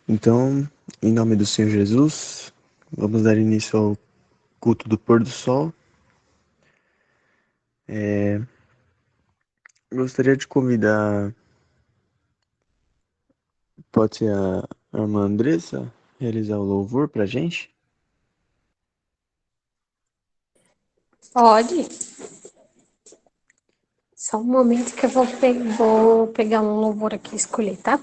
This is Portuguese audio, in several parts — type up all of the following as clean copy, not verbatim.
Então, em nome do Senhor Jesus, vamos dar início ao culto do pôr do sol. Gostaria de convidar, pode ser a irmã Andressa, realizar o louvor pra gente? Pode. Só um momento que eu vou pegar um louvor aqui e escolher, tá?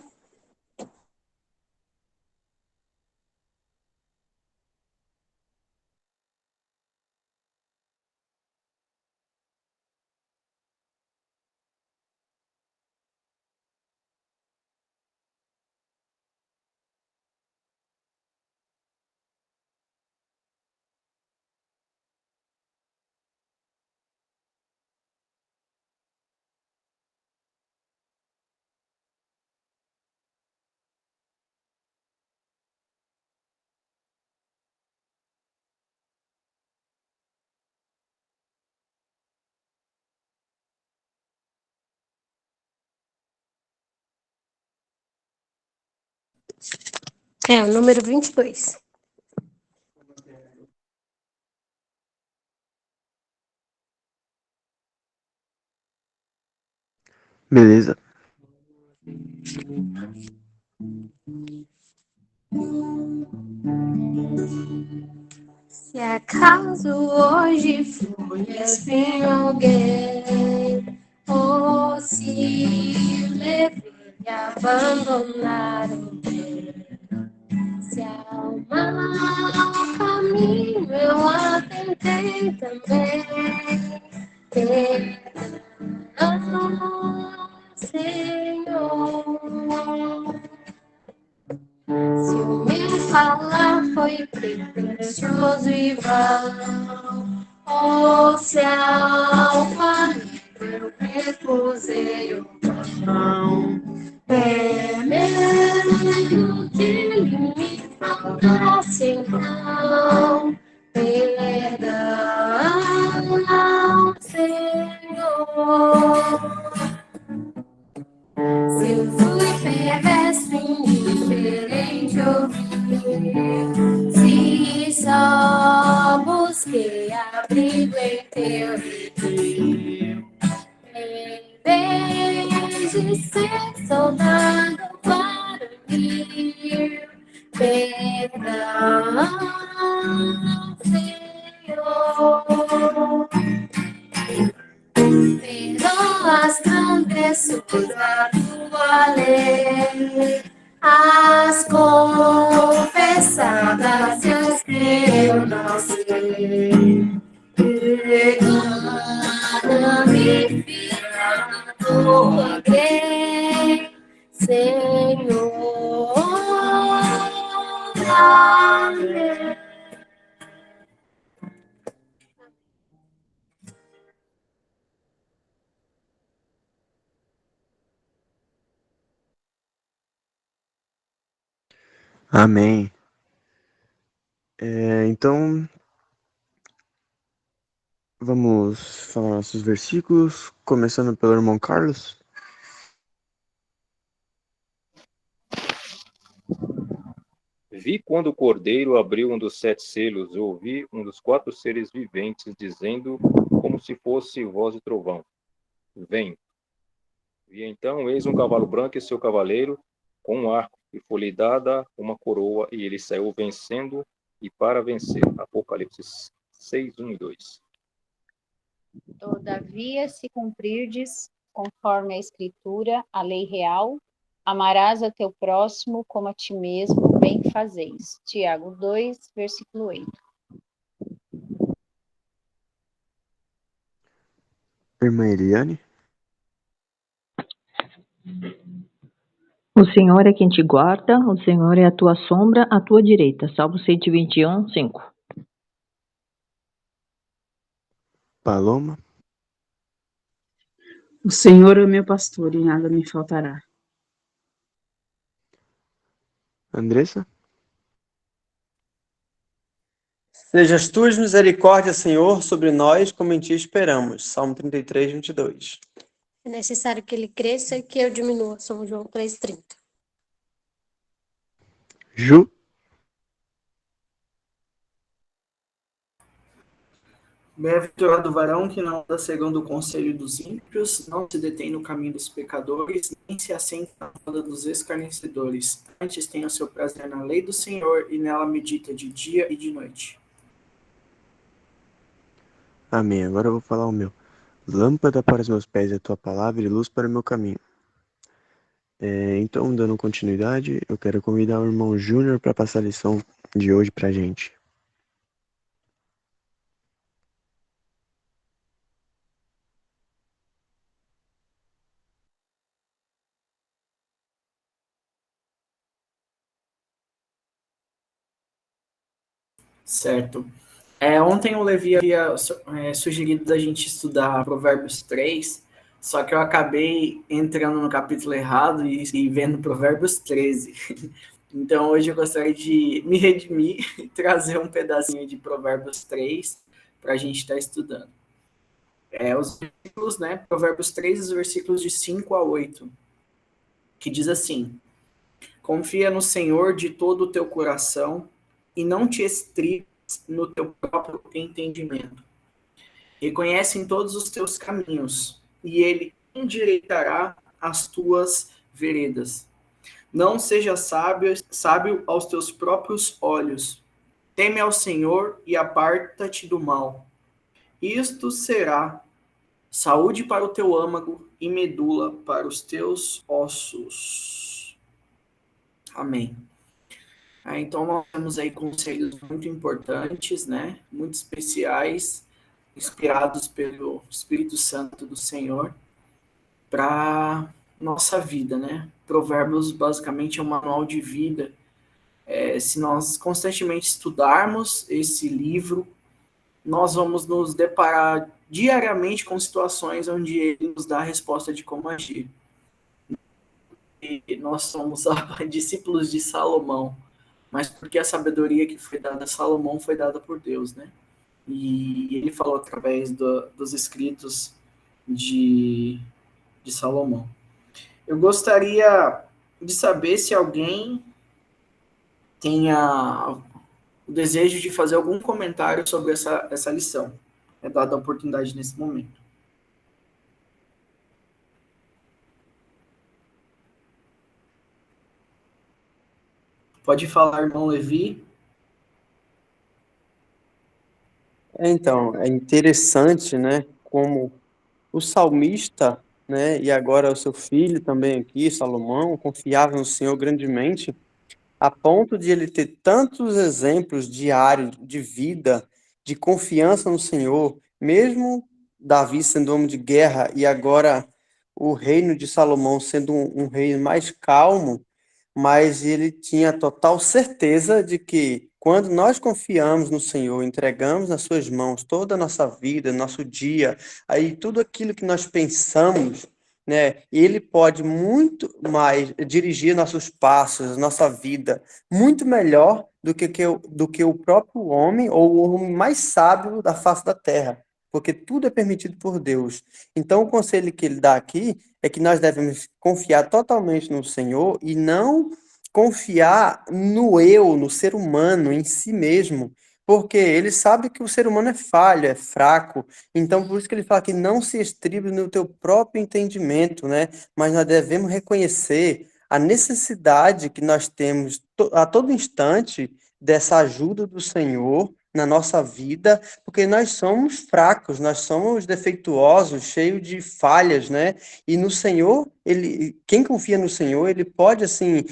É, o número 22. Beleza. Se acaso hoje foi assim alguém, ou se levei a abandonar o bem, se ao mau caminho eu atentei também, perdão, Senhor. Se o meu falar foi pretensioso e vão, ou se ao caminho eu recusei o pão, é mesmo que ele me faltasse então, perdão, Senhor. Se eu fui perverso, indiferente, ouvi, se só busquei abrigo em teu retiro, em vez de ser soldado para mim, perdão, Senhor. Perdoa as travessuras da tua lei, as confessadas e as que eu não sei. Perdoa-me, filha, na tua grei, Senhor. Amém. Amém. Então, vamos falar nossos versículos, começando pelo irmão Carlos. Vi quando o cordeiro abriu um dos 7 selos, ouvi um dos 4 seres viventes dizendo, como se fosse voz de trovão: Vem. Vi então, eis um cavalo branco e seu cavaleiro, com um arco, e foi-lhe dada uma coroa, e ele saiu vencendo e para vencer. Apocalipse 6, 1 e 2. Todavia, se cumprirdes, conforme a Escritura, a lei real, amarás a teu próximo como a ti mesmo, bem fazeis. Tiago 2, versículo 8. Irmã Eliane. O Senhor é quem te guarda, o Senhor é a tua sombra, à tua direita. Salmo 121, 5. Paloma. O Senhor é o meu pastor e nada me faltará. Andressa. Seja as tuas misericórdias, Senhor, sobre nós, como em ti esperamos. Salmo 33, 22. É necessário que ele cresça e que eu diminua. São João 3,30. Ju, Bem-aventurado o varão que não anda segundo o conselho dos ímpios, não se detém no caminho dos pecadores, nem se assenta na roda dos escarnecedores. Antes tem o seu prazer na lei do Senhor, e nela medita de dia e de noite. amém. Agora eu vou falar o meu. Lâmpada para os meus pés é a tua palavra e luz para o meu caminho. Então, dando continuidade, eu quero convidar o irmão Júnior para passar a lição de hoje pra gente. Certo. Ontem o Levi havia sugerido da gente estudar Provérbios 3, só que eu acabei entrando no capítulo errado e vendo Provérbios 13. Então hoje eu gostaria de me redimir e trazer um pedacinho de Provérbios 3 para a gente estar estudando. Os versículos, né? Provérbios 3, os versículos de 5 a 8, que diz assim: Confia no Senhor de todo o teu coração e não te estribes no teu próprio entendimento. Reconhece em todos os teus caminhos, e ele endireitará as tuas veredas. Não seja sábio aos teus próprios olhos. Teme ao Senhor e aparta-te do mal. Isto será saúde para o teu âmago e medula para os teus ossos. Amém. Então nós temos aí conselhos muito importantes, né? Muito especiais, inspirados pelo Espírito Santo do Senhor para nossa vida, né? Provérbios basicamente é um manual de vida. Se nós constantemente estudarmos esse livro, nós vamos nos deparar diariamente com situações onde ele nos dá a resposta de como agir. E nós somos discípulos de Salomão, mas porque a sabedoria que foi dada a Salomão foi dada por Deus, né? E ele falou através dos escritos de Salomão. Eu gostaria de saber se alguém tenha o desejo de fazer algum comentário sobre essa lição. É dada a oportunidade nesse momento. Pode falar, irmão Levi. Então, é interessante, né, como o salmista, né, e agora o seu filho também aqui, Salomão, confiava no Senhor grandemente, a ponto de ele ter tantos exemplos diários de vida, de confiança no Senhor, mesmo Davi sendo homem de guerra e agora o reino de Salomão sendo um reino mais calmo, mas ele tinha total certeza de que quando nós confiamos no Senhor, entregamos nas suas mãos toda a nossa vida, nosso dia, aí tudo aquilo que nós pensamos, né, ele pode muito mais dirigir nossos passos, nossa vida, muito melhor do que o próprio homem ou o homem mais sábio da face da terra, porque tudo é permitido por Deus. Então, o conselho que ele dá aqui é que nós devemos confiar totalmente no Senhor e não confiar no eu, no ser humano, em si mesmo, porque ele sabe que o ser humano é falho, é fraco. Então, por isso que ele fala que não se estribe no teu próprio entendimento, né? Mas nós devemos reconhecer a necessidade que nós temos a todo instante dessa ajuda do Senhor na nossa vida, porque nós somos fracos, nós somos defeituosos, cheios de falhas, né? E no Senhor, quem confia no Senhor, ele pode, assim,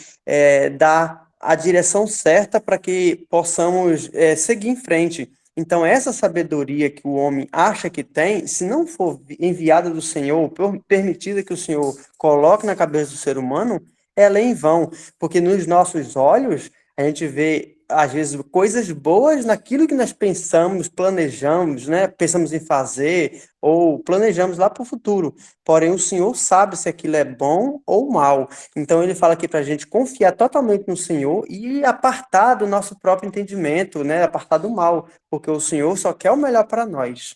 dar a direção certa para que possamos seguir em frente. Então, essa sabedoria que o homem acha que tem, se não for enviada do Senhor, permitida que o Senhor coloque na cabeça do ser humano, ela é em vão, porque nos nossos olhos a gente vê às vezes coisas boas naquilo que nós pensamos, planejamos, né? Pensamos em fazer ou planejamos lá para o futuro. Porém, o Senhor sabe se aquilo é bom ou mal. Então, ele fala aqui para a gente confiar totalmente no Senhor e apartar do nosso próprio entendimento, né? Apartar do mal, porque o Senhor só quer o melhor para nós.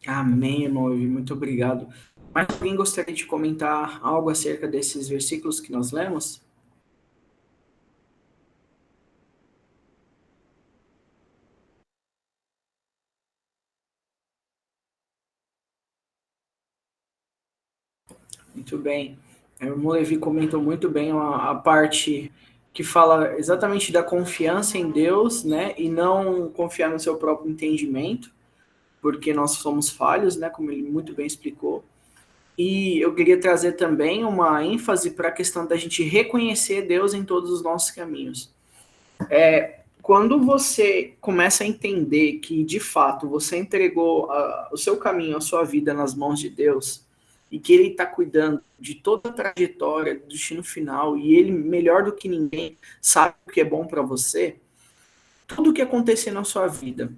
Amém, irmão Levi. Muito obrigado. Mas alguém gostaria de comentar algo acerca desses versículos que nós lemos? Muito bem. O irmão Levi comentou muito bem a parte que fala exatamente da confiança em Deus, né? E não confiar no seu próprio entendimento, porque nós somos falhos, né? Como ele muito bem explicou. E eu queria trazer também uma ênfase para a questão da gente reconhecer Deus em todos os nossos caminhos. Quando você começa a entender que, de fato, você entregou o seu caminho, a sua vida nas mãos de Deus, e que Ele está cuidando de toda a trajetória, do destino final, e Ele, melhor do que ninguém, sabe o que é bom para você, tudo que acontecer na sua vida,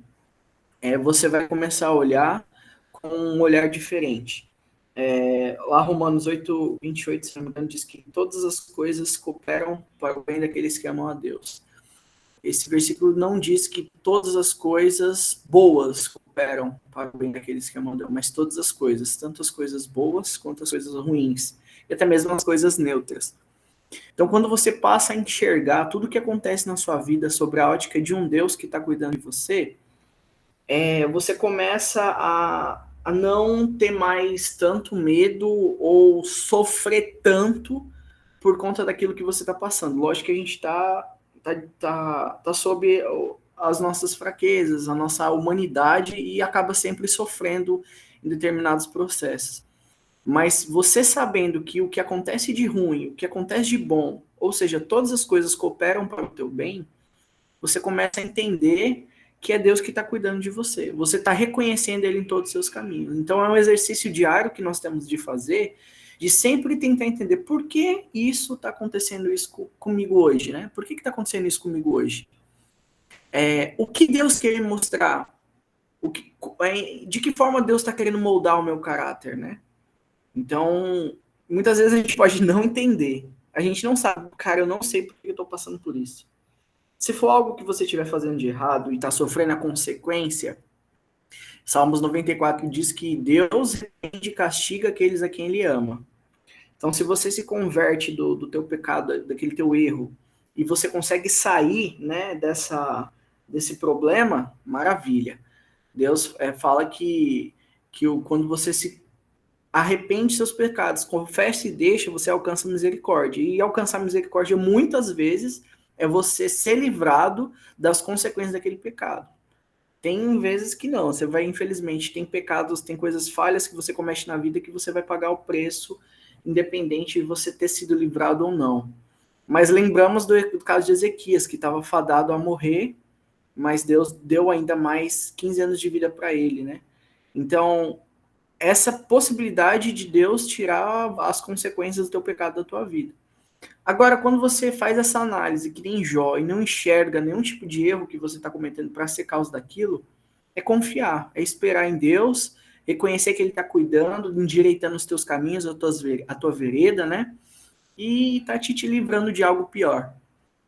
você vai começar a olhar com um olhar diferente. Lá Romanos 8, 28, se não me engano, diz que todas as coisas cooperam para o bem daqueles que amam a Deus. Esse versículo não diz que todas as coisas boas cooperam para o bem daqueles que amam a Deus, mas todas as coisas, tanto as coisas boas quanto as coisas ruins, e até mesmo as coisas neutras. Então, quando você passa a enxergar tudo o que acontece na sua vida sobre a ótica de um Deus que está cuidando de você, você começa a não ter mais tanto medo ou sofrer tanto por conta daquilo que você está passando. Lógico que a gente tá sob as nossas fraquezas, a nossa humanidade, e acaba sempre sofrendo em determinados processos. Mas você sabendo que o que acontece de ruim, o que acontece de bom, ou seja, todas as coisas cooperam para o teu bem, você começa a entender que é Deus que está cuidando de você. Você está reconhecendo Ele em todos os seus caminhos. Então é um exercício diário que nós temos de fazer, de sempre tentar entender por que isso está acontecendo isso comigo hoje, né? Por que está acontecendo isso comigo hoje? O que Deus quer me mostrar? De que forma Deus está querendo moldar o meu caráter, né? Então, muitas vezes a gente pode não entender. A gente não sabe, cara, eu não sei por que eu estou passando por isso. Se for algo que você estiver fazendo de errado e está sofrendo a consequência, Salmos 94 diz que Deus repreende e castiga aqueles a quem Ele ama. Então, se você se converte do teu pecado, daquele teu erro, e você consegue sair, né, desse problema, maravilha. Deus fala que quando você se arrepende de seus pecados, confessa e deixa, você alcança misericórdia. E alcançar misericórdia, muitas vezes, é você ser livrado das consequências daquele pecado. Tem vezes que não, você vai, infelizmente, tem pecados, tem coisas falhas que você comete na vida que você vai pagar o preço, independente de você ter sido livrado ou não. Mas lembramos do caso de Ezequias, que estava fadado a morrer, mas Deus deu ainda mais 15 anos de vida para ele, né? Então, essa possibilidade de Deus tirar as consequências do teu pecado da tua vida. Agora, quando você faz essa análise, que nem Jó, e não enxerga nenhum tipo de erro que você está cometendo para ser causa daquilo, é confiar, é esperar em Deus, reconhecer que Ele está cuidando, endireitando os teus caminhos, a tua vereda, né? E está te livrando de algo pior.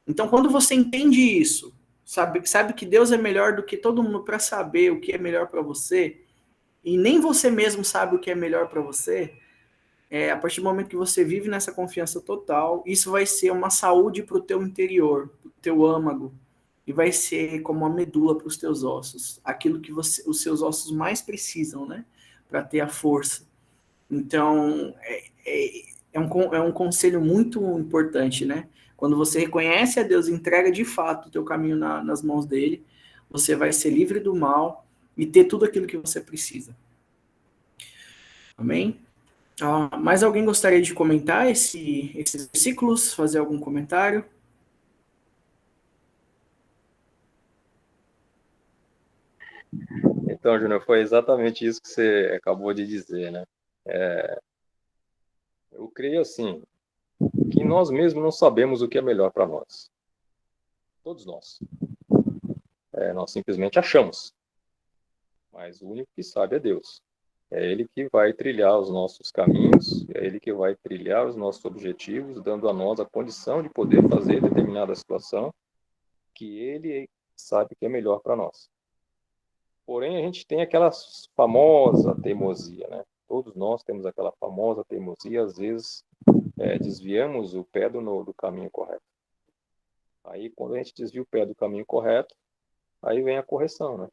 Então, quando você entende isso, sabe que Deus é melhor do que todo mundo para saber o que é melhor para você, e nem você mesmo sabe o que é melhor para você, a partir do momento que você vive nessa confiança total, isso vai ser uma saúde para o teu interior, para o teu âmago, e vai ser como uma medula para os teus ossos, aquilo que os seus ossos mais precisam, né, para ter a força. Então, é um conselho muito importante, né? Quando você reconhece a Deus e entrega de fato o teu caminho nas mãos dele, você vai ser livre do mal e ter tudo aquilo que você precisa. Amém? Mais alguém gostaria de comentar esses versículos? Fazer algum comentário? Então, Júnior, foi exatamente isso que você acabou de dizer, né? Eu creio assim, que nós mesmos não sabemos o que é melhor para nós. Todos nós. Nós simplesmente achamos. Mas o único que sabe é Deus. É Ele que vai trilhar os nossos caminhos, é Ele que vai trilhar os nossos objetivos, dando a nós a condição de poder fazer determinada situação que Ele sabe que é melhor para nós. Porém, a gente tem aquela famosa teimosia, né? Todos nós temos aquela famosa teimosia, às vezes desviamos o pé do caminho correto. Aí, quando a gente desvia o pé do caminho correto, aí vem a correção, né?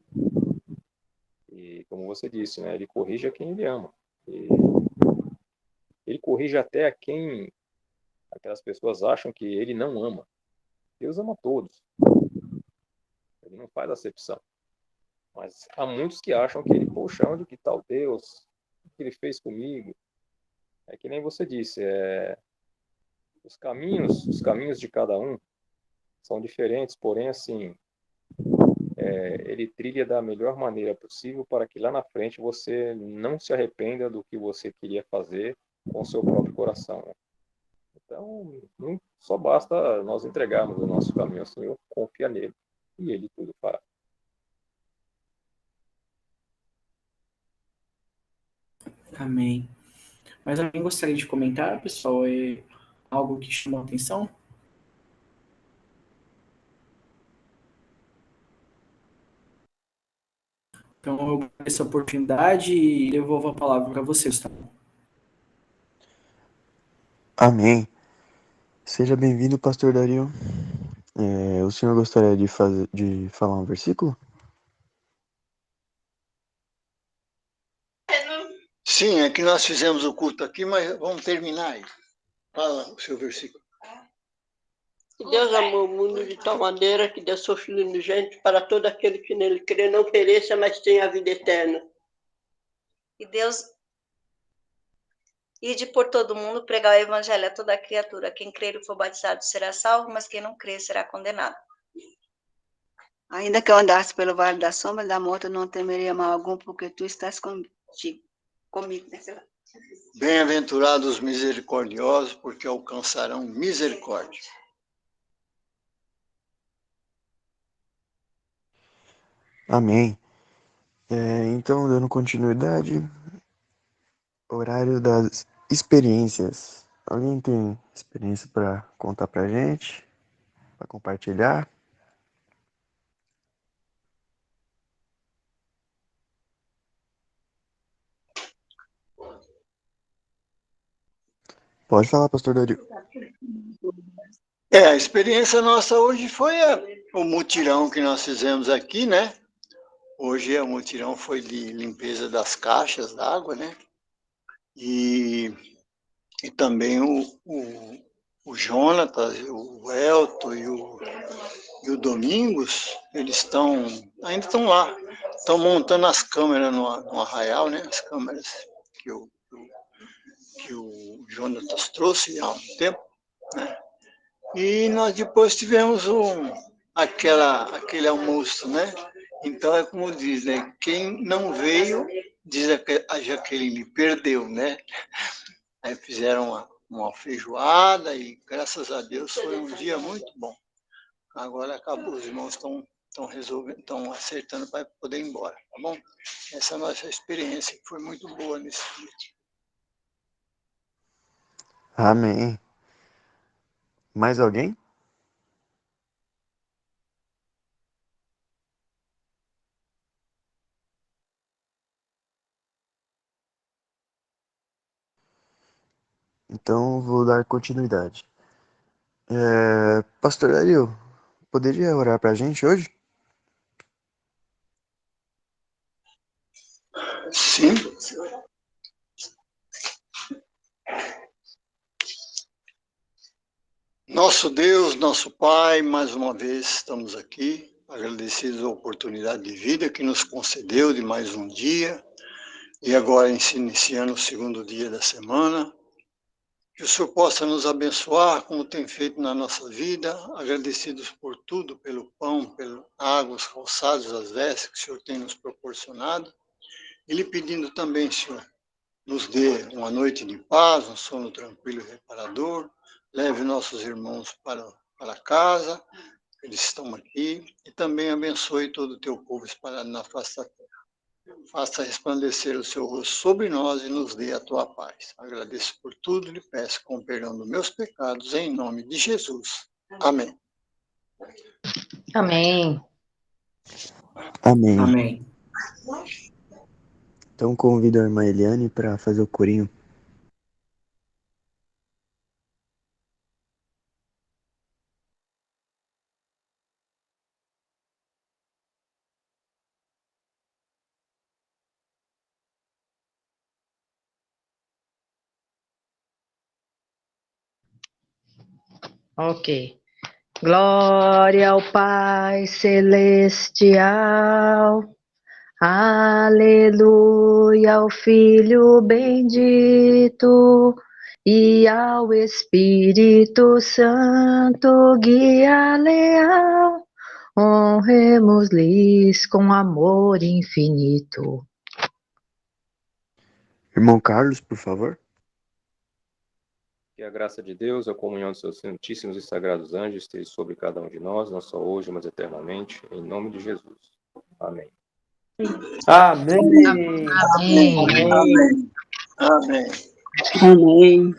E, como você disse, né? Ele corrige a quem ele ama. E ele corrige até a quem aquelas pessoas acham que ele não ama. Deus ama todos. Ele não faz acepção. Mas há muitos que acham que ele, poxa, onde que está o Deus? O que ele fez comigo? É que nem você disse, os caminhos de cada um são diferentes, porém, assim, ele trilha da melhor maneira possível para que lá na frente você não se arrependa do que você queria fazer com o seu próprio coração, né? Então, só basta nós entregarmos o nosso caminho ao Senhor, confia nele, e ele tudo fará. Amém. Mas alguém gostaria de comentar, pessoal? É algo que chamou a atenção? Então, eu agradeço a oportunidade e devolvo a palavra para vocês, tá? Amém. Seja bem-vindo, pastor Dario. O senhor gostaria de falar um versículo? Sim, é que nós fizemos o culto aqui, mas vamos terminar aí. Fala o seu versículo. Que Deus amou o mundo de tal maneira que deu seu Filho unigênito para todo aquele que nele crê, não pereça, mas tenha a vida eterna. E Deus, ide por todo mundo, pregar o evangelho a toda criatura. Quem crer e for batizado será salvo, mas quem não crer será condenado. Ainda que eu andasse pelo vale da sombra da morte, eu não temeria mal algum, porque tu estás comigo. Né? Bem-aventurados os misericordiosos, porque alcançarão misericórdia. Amém. Então, dando continuidade, horário das experiências. Alguém tem experiência para contar pra gente? Para compartilhar? Pode falar, pastor Dario. A experiência nossa hoje foi o mutirão que nós fizemos aqui, né? Hoje o mutirão foi de limpeza das caixas d'água, né? E também o Jonatas, o Elton e o Domingos, eles ainda estão lá. Estão montando as câmeras no arraial, né? As câmeras que o Jonatas trouxe há um tempo, né? E nós depois tivemos aquele almoço, né? Então é como diz, né? Quem não veio, diz a Jaqueline, perdeu, né? Aí fizeram uma feijoada e graças a Deus foi um dia muito bom. Agora acabou, os irmãos estão resolvendo, estão acertando para poder ir embora, tá bom? Essa é a nossa experiência, que foi muito boa nesse dia. Amém. Mais alguém? Então, vou dar continuidade. Pastor Dario, poderia orar pra gente hoje? Sim. Nosso Deus, nosso Pai, mais uma vez estamos aqui, agradecidos a oportunidade de vida que nos concedeu de mais um dia, e agora iniciando o segundo dia da semana. Que o Senhor possa nos abençoar, como tem feito na nossa vida, agradecidos por tudo, pelo pão, pela água, os calçados, as vestes que o Senhor tem nos proporcionado, e lhe pedindo também, Senhor, nos dê uma noite de paz, um sono tranquilo e reparador, leve nossos irmãos para casa, eles estão aqui, e também abençoe todo o teu povo espalhado na face da terra. Faça resplandecer o seu rosto sobre nós e nos dê a tua paz. Agradeço por tudo e lhe peço com perdão dos meus pecados, em nome de Jesus. Amém. Amém. Amém. Amém. Então convido a irmã Eliane para fazer o corinho. Ok. Glória ao Pai Celestial, aleluia ao Filho bendito e ao Espírito Santo, guia leal, honremos-lhes com amor infinito. Irmão Carlos, por favor. Que a graça de Deus, a comunhão dos seus santíssimos e sagrados anjos esteja sobre cada um de nós, não só hoje, mas eternamente, em nome de Jesus. Amém. Amém. Amém. Amém. Amém. Amém.